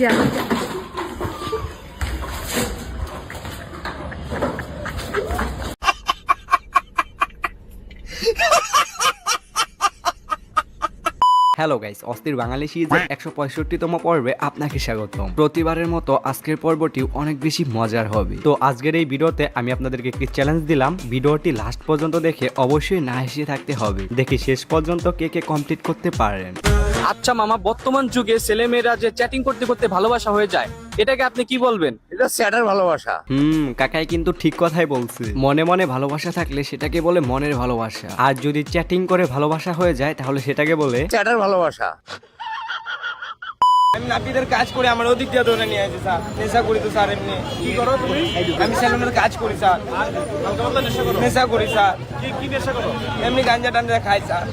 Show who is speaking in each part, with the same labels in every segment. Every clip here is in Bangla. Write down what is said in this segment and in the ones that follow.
Speaker 1: যা
Speaker 2: হ্যালো গাইস, অস্থির বাঙালি সিরিজের 165তম পর্বে আপনাকে স্বাগতম। প্রতিবারের মতো আজকের পর্বটি অনেক বেশি মজার হবে। তো আজকের এই ভিডিওতে আমি আপনাদেরকে একটি চ্যালেঞ্জ দিলাম, ভিডিওটি লাস্ট পর্যন্ত দেখে অবশ্যই না হেসে থাকতে হবে। দেখি শেষ পর্যন্ত কে কে কমপ্লিট করতে পারেন।
Speaker 3: আচ্ছা মামা, বর্তমান যুগে ছেলেমেয়েরা যে চ্যাটিং করতে করতে ভালোবাসা হয়ে যায়, এটাকে আপনি কি বলবেন?
Speaker 4: এটা স্যাডার ভালোবাসা।
Speaker 2: কাকাই কিন্তু ঠিক কথাই বলছে। মনে মনে ভালোবাসা থাকলে সেটাকে বলে মনের ভালোবাসা, আর যদি চ্যাটিং করে ভালোবাসা হয়ে যায় তাহলে সেটাকে বলে
Speaker 4: স্যাডার ভালোবাসা।
Speaker 5: আমি নাপিতের কাজ করে আমার ওদিক দিয়ে ধরে নিয়ে আসি স্যার। নেশা করি তো স্যার। এমনি কি করো তুমি? আমি সেলুনের কাজ করি স্যার। নেশা করি স্যার। কি নেশা করো? এমনি গাঞ্জা টাঞ্জা খাই স্যার।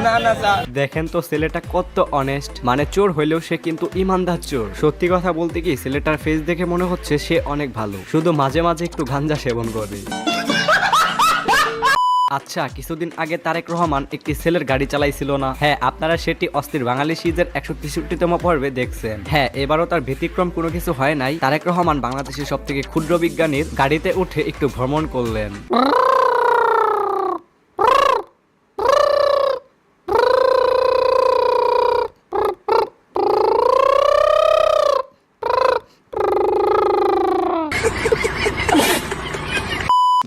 Speaker 5: না না স্যার।
Speaker 2: দেখেন তো ছেলেটা কত অনেস্ট, মানে চোর হইলেও সে কিন্তু ইমানদার চোর। সত্যি কথা বলতে কি, ছেলেটার ফেস দেখে মনে হচ্ছে সে অনেক ভালো, শুধু মাঝে মাঝে একটু গাঞ্জা সেবন করে। আচ্ছা, কিছুদিন আগে তারেক রহমান একটি ছেলের গাড়ি চালাইছিল না? হ্যাঁ, আপনারা সেটি অস্থির বাঙালি সিরিজের 163তম পর্বে দেখছেন। হ্যাঁ, এবারও তার ব্যতিক্রম কোনো কিছু হয় নাই। তারেক রহমান বাংলাদেশের সব থেকে ক্ষুদ্র বিজ্ঞানীর গাড়িতে উঠে একটু ভ্রমণ করলেন।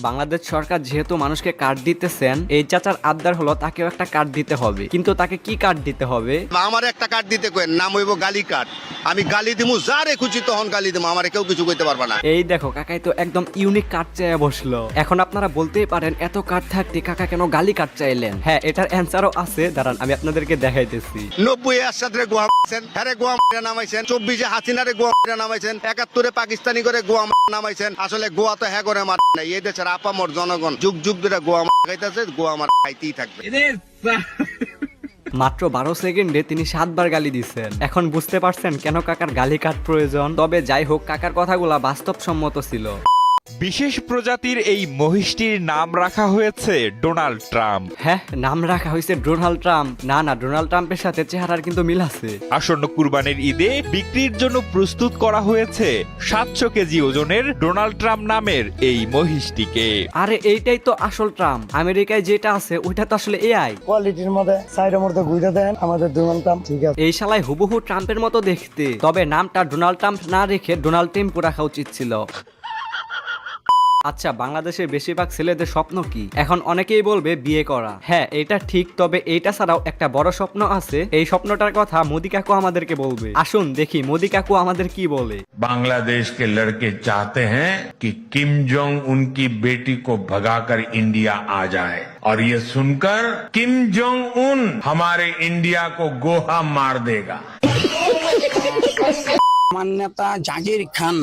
Speaker 2: বাংলাদেশ সরকার যেহেতু মানুষকে কার্ড দিতেছেন, এই চাচার আবদার হলো তাকেও একটা কার্ড দিতে হবে। কিন্তু তাকে কি কার্ড দিতে হবে?
Speaker 6: আমার একটা কার্ড দিতে কই, নাম হইব গালি কার্ড। আমি গালি দিমু, যারে খুশি তখন গালি দিমু, আমারে কেউ কিছু কইতে পারবে না।
Speaker 2: এই দেখো, কাকাই তো একদম ইউনিক কার্ড চাইয়া বসলো। এখন আপনারা বলতেই পারেন এত কার্ড থাকতে কাকা কেন গালি কার্ড চাইলেন? হ্যাঁ, এটার অ্যান্সারও আছে, দাঁড়ান আমি আপনাদেরকে দেখাইতেছি।
Speaker 6: 90 এরশাদরে গোয়া মারছেন, হ্যারে গোয়া মারা নামাইছেন। 24 হাসিনারে গোয়া মারা নামাইছেন। 71 পাকিস্তানি করে গোয়া মারা নামাইছেন। আসলে গোয়া তো হ্যাঁ করে মার নাই। এই দেশের আপামর জনগণ যুগ যুগ ধরে গোয়া মারা খাইতেছে, গোয়া মারা খাইতেই থাকবে।
Speaker 2: মাত্র 12 সেকেন্ডে তিনি 7 বার গালি দিচ্ছেন। এখন বুঝতে পারছেন কেন কাকার গালি কার্ড প্রয়োজন। তবে যাই হোক, কাকার কথাগুলা বাস্তবসম্মত ছিল।
Speaker 7: বিশেষ প্রজাতির এই মহিষটির নাম রাখা হয়েছে ডোনাল্ড ট্রাম্প।
Speaker 2: হ্যাঁ, নাম রাখা হয়েছে ডোনাল্ড ট্রাম্প। না না, ডোনাল্ড ট্রাম্পের সাথে চেহারার কিন্তু মিল আছে।
Speaker 7: আসন্ন কুরবানির ঈদে বিক্রির জন্য প্রস্তুত করা হয়েছে 700 কেজি ওজনের ডোনাল্ড ট্রাম্প নামের এই মহিষটিকে।
Speaker 2: আরে এইটাই তো আসল ট্রাম্প। আমেরিকায় যেটা আছে ওইটা তো আসলে এআই।
Speaker 8: কোয়ালিটির মধ্যে সাইডের মধ্যে ঘুরে দেন আমাদের ডোনাল্ড ট্রাম্প, ঠিক আছে।
Speaker 2: এই শালায় হুবহু ট্রাম্পের মতো দেখতে। তবে নামটা ডোনাল্ড ট্রাম্প না রেখে ডোনাল্ড ট্রাম্প রাখা উচিত ছিল। আচ্ছা, বাংলাদেশের বেশিরভাগ ছেলেদের স্বপ্ন কি? এখন অনেকেই বলবে বিয়ে করা। হ্যাঁ, এটা ঠিক। তবে এইটা ছাড়াও একটা বড় স্বপ্ন আছে। এই স্বপ্নটার কথা মোদি কাকু আমাদেরকে বলবে। আসুন দেখি মোদি কাকু আমাদের কি বলে।
Speaker 9: बांग्लादेश के लड़के चाहते हैं कि किम जोंग उनकी बेटी को भगाकर इंडिया आ जाए और ये सुनकर किम जोंग उन हमारे इंडिया को गोहा मार देगा।
Speaker 10: নেতা জাকির খান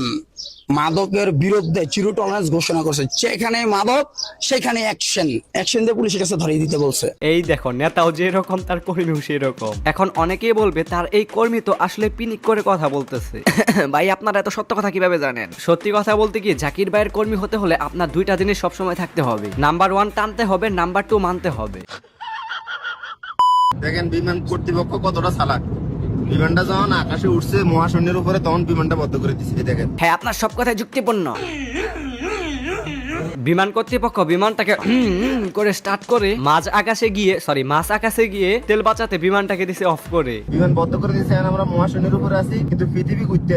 Speaker 10: মাদকের বিরুদ্ধে জিরো টলারেন্স ঘোষণা করছে। যেখানে মাদক সেখানে অ্যাকশন দিয়ে পুলিশের কাছে ধরিয়ে দিতে বলছে।
Speaker 2: এই দেখো, নেতাও যেরকম তার কর্মীও সেরকম। এখন অনেকেই বলবে তার এই কর্মী তো আসলে পিনিক করে কথা বলতেছে। ভাই, আপনারা এত সত্য কথা কিভাবে জানেন? সত্যি কথা বলতে কি, জাকির ভাইয়ের কর্মী হতে হলে আপনার দুইটা জিনিস সবসময় থাকতে হবে। নাম্বার 1 টানতে হবে, নাম্বার 2 মানতে হবে।
Speaker 6: দেখেন বিমান কর্তৃপক্ষ কতটা চালাক। বিমানটা যখন আকাশে উঠছে মহাশূন্যের উপরে, তখন বিমানটা বন্ধ করে দিচ্ছে। দেখেন,
Speaker 2: হ্যাঁ, আপনার সব কথাই যুক্তিপূর্ণ। বিমান কর্তৃপক্ষ বিমানটাকে করে স্টার্ট করে মাঝ আকাশে গিয়ে তেল বাঁচাতে বিমানটাকে দিছে অফ করে।
Speaker 6: বিমান বন্ধ করে দিচ্ছে। আমরা মহাশূন্যের উপরে আছি, কিন্তু পৃথিবী ঘুরতে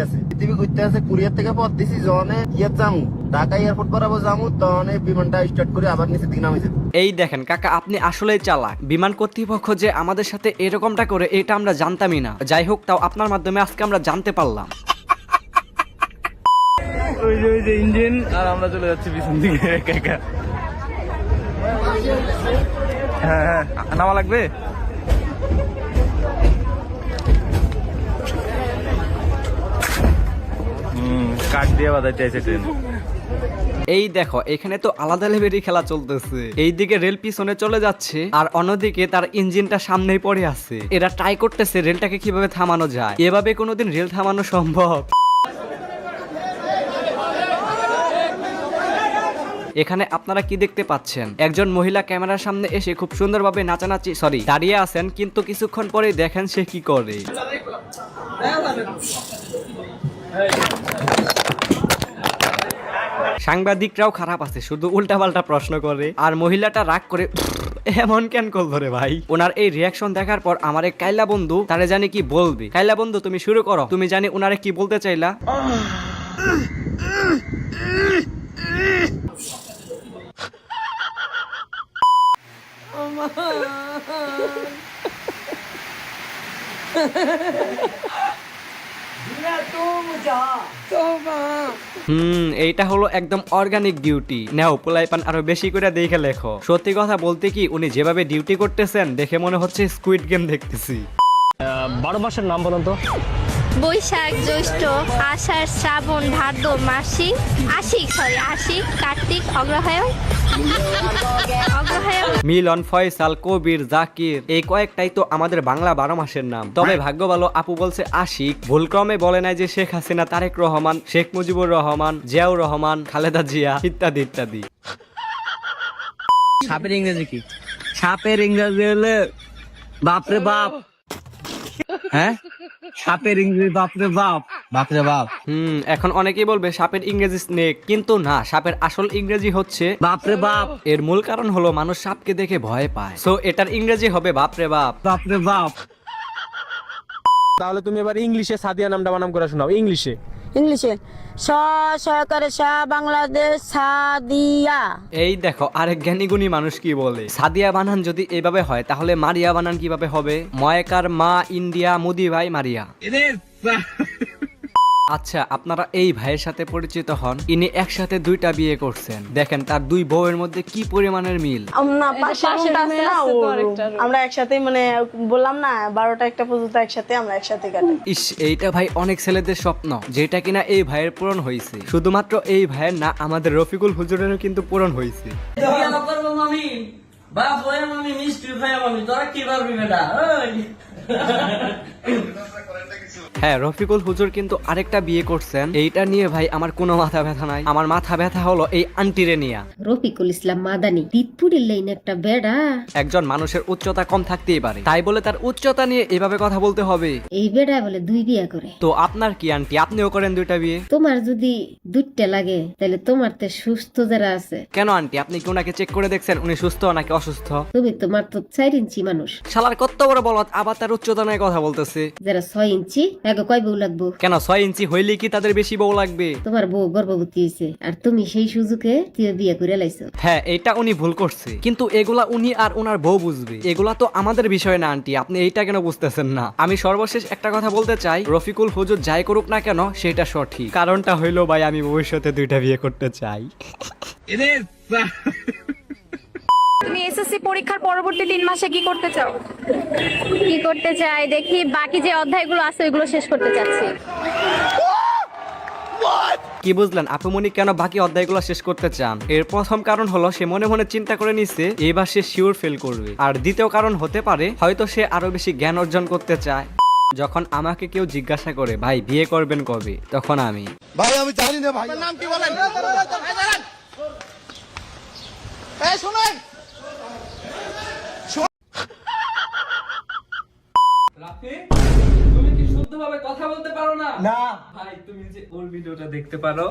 Speaker 6: আছে। কুরিয়ার থেকে পথ দিছি। জনে যামু ঢাকা এয়ারপোর্ট বরাবর যামু, তখন বিমানটা স্টার্ট করে আবার নিচে দিকে নামিয়েছে।
Speaker 2: এই দেখেন কাকা, আপনি আসলেই চালাক। বিমান কর্তৃপক্ষ যে আমাদের সাথে এরকমটা করে এটা আমরা জানতামই না। যাই হোক, তাও আপনার মাধ্যমে আজকে আমরা জানতে পারলাম।
Speaker 5: ওই যে ইঞ্জিন, আর আমরা চলে যাচ্ছি পিছন দিকে একা একা। হ্যাঁ, নামা লাগবে। কাঠ দিয়ে বাজাইতে আছে ট্রেন।
Speaker 2: এই দেখো, এখানে তো আলাদা লেভেলেরই খেলা চলতেছে। এইদিকে রেল পিছনে চলে যাচ্ছে, আর অন্যদিকে তার ইঞ্জিনটা সামনেই পড়ে আছে। এরা ট্রাই করতেছে রেলটাকে কিভাবে থামানো যায়। এভাবে কোনোদিন রেল থামানো সম্ভব? এখানে আপনারা কি দেখতে পাচ্ছেন? একজন মহিলা ক্যামেরার সামনে এসে খুব সুন্দরভাবে নাচানাচি দাঁড়িয়ে আছেন, কিন্তু কিছুক্ষণ পরে দেখেন সে কি করে। সাংবাদিকরাও খারাপ আছে, শুধু উল্টাপাল্টা প্রশ্ন করে, আর মহিলাটা রাগ করে এমন কেন করলো রে ভাই? ওনার এই রিয়াকশন দেখার পর আমার এক কাইলা বন্ধু তারে জানি কি বলবে। কাইলা বন্ধু, তুমি শুরু করো, তুমি জানি ওনারে কি বলতে চাইলা। এইটা হলো একদম অর্গানিক ডিউটি। নাও পোলাইপান আরো বেশি করে দেখে লেখো। সত্যি কথা বলতে কি, উনি যেভাবে ডিউটি করতেছেন দেখে মনে হচ্ছে স্কুইড গেম দেখতেছি।
Speaker 3: 12 মাসের নাম বলুন তো।
Speaker 1: বৈশাখ, জ্যৈষ্ঠ, আষাঢ়, শ্রাবণ, ভাদ্র, আশ্বিন, কার্তিক, অগ্রহায়ণ।
Speaker 2: মিলন, ফয়সাল, কবির, জাকির, এই কয়েকটাই তো আমাদের বাংলা 12 মাসের নাম। তবে ভাগ্য ভালো আপু বলছে আশিক, ভুলক্রমে বলে নাই যে শেখ হাসিনা, তারেক রহমান, শেখ মুজিবুর রহমান, জিয়াউর রহমান, খালেদা জিয়া ইত্যাদি ইত্যাদি।
Speaker 3: সাপের ইংরেজি কি? সাপের ইংরেজি হলে বাপরে বাপ। হ্যাঁ, সাপের ইংরেজি বাপরে বাপ, বাপরে বাপ।
Speaker 2: এখন অনেকেই বলবে সাপের ইংরেজি স্নেক, কিন্তু না, সাপের আসল ইংরেজি হচ্ছে
Speaker 3: বাপরে বাপ।
Speaker 2: এর মূল কারণ হলো মানুষ সাপকে দেখে ভয় পায়, সো এটার ইংরেজি হবে বাপরে বাপ।
Speaker 3: বাপরে বাপ। তাহলে তুমি এবার ইংলিশে সাদিয়া নামটা বানাম করে শোনাও। ইংলিশে
Speaker 1: সহকারে বাংলাদেশ সাদিয়া।
Speaker 2: এই দেখো আরেক জ্ঞানীগুণী মানুষ কি বলে, সাদিয়া বানান যদি এভাবে হয় তাহলে মারিয়া বানান কিভাবে হবে? ময়কার মা ইন্ডিয়া, মুদি ভাই মারিয়া। আচ্ছা, আপনারা এই ভাইয়ের সাথে পরিচিত হন। ইনি একসাথে 2টা বিয়ে করছেন। দেখেন তার 2 বউয়ের মধ্যে কি পরিমাণের মিল।
Speaker 11: আমরা একসাথে, মানে বললাম না 12টা 1টা পর্যন্ত একসাথে, আমরা একসাথে কাটাই।
Speaker 2: ইস, এইটা ভাই অনেক ছেলেদের স্বপ্ন, যেটা কিনা এই ভাইয়ের পূরণ হয়েছে। শুধুমাত্র এই ভাইয়ের না, আমাদের রফিকুল হুজুরেরও কিন্তু পূরণ হয়েছে। হ্যাঁ, রফিকুল হুজুর কিন্তু আরেকটা বিয়ে করছেন। এইটা নিয়ে ভাই আমার কোনো মাথা ব্যথা নাই। আমার মাথা ব্যথা হলো এই আন্টিরে নিয়া।
Speaker 1: রফিকুল ইসলাম মাদানি তিতপুরের লাইন একটা বেড়া।
Speaker 2: একজন মানুষের উচ্চতা কম থাকতেই পারে, তাই বলে তার উচ্চতা নিয়ে এভাবে কথা বলতে হবে?
Speaker 1: এই বেড়া বলে 2 বিয়ে করে।
Speaker 2: তো আপনার কি আন্টি, আপনিও করেন 2টা বিয়ে?
Speaker 1: তোমার যদি 2টা লাগে তাহলে তোমার তো সুস্থ যারা আছে।
Speaker 2: কেন আন্টি, আপনি কি ওনাকে চেক করে দেখছেন উনি সুস্থ নাকি অসুস্থ?
Speaker 1: তুমি তোমার তো 4 ইঞ্চি মানুষ।
Speaker 2: শালার কত বড় বলত, আবার তার উচ্চতা নিয়ে কথা বলতেছে।
Speaker 1: যারা 6 ইঞ্চি, আগে কয় বউ লাগবো?
Speaker 2: কেন 6 ইঞ্চি হইলে কি তাদের বেশি বউ লাগবে?
Speaker 1: তোমার বউ গর্ভবতী হয়েছে আর তুমি সেই সুযোগে তুই বিয়ে করে লাইছো।
Speaker 2: হ্যাঁ, এটা উনি ভুল করছে, কিন্তু এগুলা উনি আর ওনার বউ বুঝবে। এগুলা তো আমাদের বিষয় না আন্টি, আপনি এইটা কেন বুঝতেছেন না? আমি সর্বশেষ একটা কথা বলতে চাই, রফিকুল হুজুর যাই করুক না কেন সেটা সঠিক। কারণটা হইলো ভাই, আমি ভবিষ্যতে 2টা বিয়ে করতে চাই।
Speaker 1: তুমি এসএসসি পরীক্ষার পরবর্তী 3 মাসে কি করতে চাও? কি করতে চাই দেখি, বাকি যে অধ্যায়গুলো আছে ওইগুলো শেষ করতে চাচ্ছি।
Speaker 2: কি বুঝলেন আপুমনি কেন বাকি অধ্যায়গুলো শেষ করতে চান? এর প্রথম কারণ হলো সে মনে মনে চিন্তা করে নিছে এবার সে শিওর ফেল করবে। আর দ্বিতীয় কারণ হতে পারে হয়তো সে আরো বেশি জ্ঞান অর্জন করতে চায়। যখন আমাকে কেউ জিজ্ঞাসা করে ভাই বিয়ে করবেন কবে, তখন আমি
Speaker 6: ভাই আমি জানি না ভাই। নাম কি বলেন? এই শুনেন,
Speaker 3: তুমি কি শুদ্ধভাবে কথা বলতে পারো না?
Speaker 8: না
Speaker 3: ভাই, তুমি যে ওর ভিডিওটা দেখতে পারো।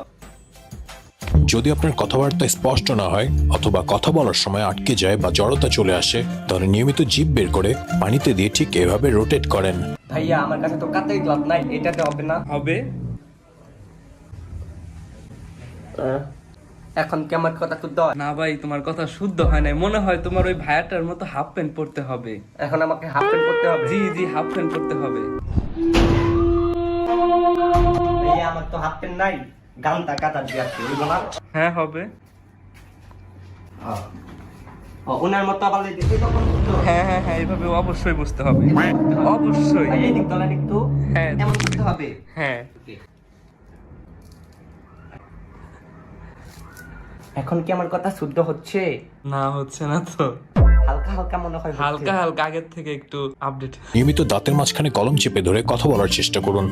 Speaker 12: যদি আপনার কথাবার্তা স্পষ্ট না হয় অথবা কথা বলার সময় আটকে যায় বা জড়তা চলে আসে, তাহলে নিয়মিত জিভ বের করে পানিতে দিয়ে ঠিক এভাবে রোটেট করেন।
Speaker 2: ভাইয়া আমার কাছে তো কাতেই গ্লাভ নাই, এটাতে হবে না?
Speaker 3: হবে।
Speaker 2: এখন কি আমার কথা শুদ্ধ হয়?
Speaker 3: না ভাই, তোমার কথা শুদ্ধ হয় নাই। মনে হয় তোমার ওই ভাইয়াটার মতো হাফ প্যান্ট পরতে হবে।
Speaker 2: এখন আমাকে হাফ প্যান্ট পরতে হবে?
Speaker 3: জি জি, হাফ প্যান্ট পরতে হবে।
Speaker 2: ভাইয়া আমার তো হাফ প্যান্ট নাই, গামটা কাটা দিয়ে আছে, বুঝলো না?
Speaker 3: হ্যাঁ, হবে।
Speaker 2: ওনার মতো আবার দেখতে তখন
Speaker 3: হ্যাঁ হ্যাঁ হ্যাঁ, এইভাবে অবশ্যই বুঝতে হবে, অবশ্যই।
Speaker 2: এই দিক তলা দিক তো
Speaker 3: হ্যাঁ,
Speaker 2: এমন করতে হবে।
Speaker 3: হ্যাঁ।
Speaker 2: এখন কি আমার কথা শুদ্ধ হচ্ছে?
Speaker 3: না, হচ্ছে না তো।
Speaker 2: হালকা হালকা মনে হয় হচ্ছে।
Speaker 3: হালকা হালকা, আগের থেকে একটু আপডেট।
Speaker 12: নিয়মিত দাঁতের মাঝখানে কলম চেপে ধরে কথা বলার চেষ্টা করুন।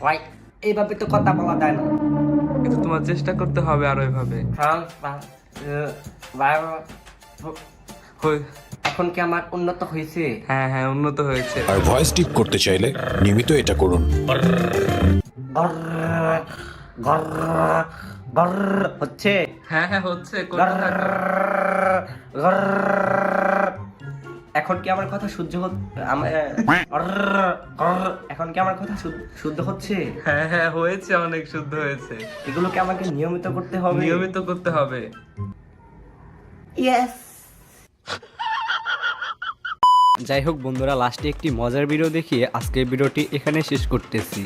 Speaker 2: ভাই এইভাবে তো কথা বলা যায় না।
Speaker 5: কিন্তু তোমার চেষ্টা করতে হবে আরো এভাবে।
Speaker 2: এখন কি আমার উন্নত হয়েছে?
Speaker 5: হ্যাঁ হ্যাঁ উন্নত হয়েছে।
Speaker 12: আর ভয়েস টিপ করতে চাইলে নিয়মিত এটা করুন।
Speaker 2: হচ্ছে?
Speaker 5: হ্যাঁ হ্যাঁ হচ্ছে।
Speaker 2: এখন কি আমার কথা সহ্য এখন কি আমার কথা শুদ্ধ হচ্ছে?
Speaker 5: হ্যাঁ হ্যাঁ হয়েছে, অনেক শুদ্ধ হয়েছে।
Speaker 2: এগুলোকে আমাকে নিয়মিত করতে হবে।
Speaker 5: নিয়মিত করতে হবে।
Speaker 2: যাই হোক বন্ধুরা, লাস্টে একটি মজার ভিডিও দেখিয়ে আজকের ভিডিওটি এখানে শেষ করতেছি।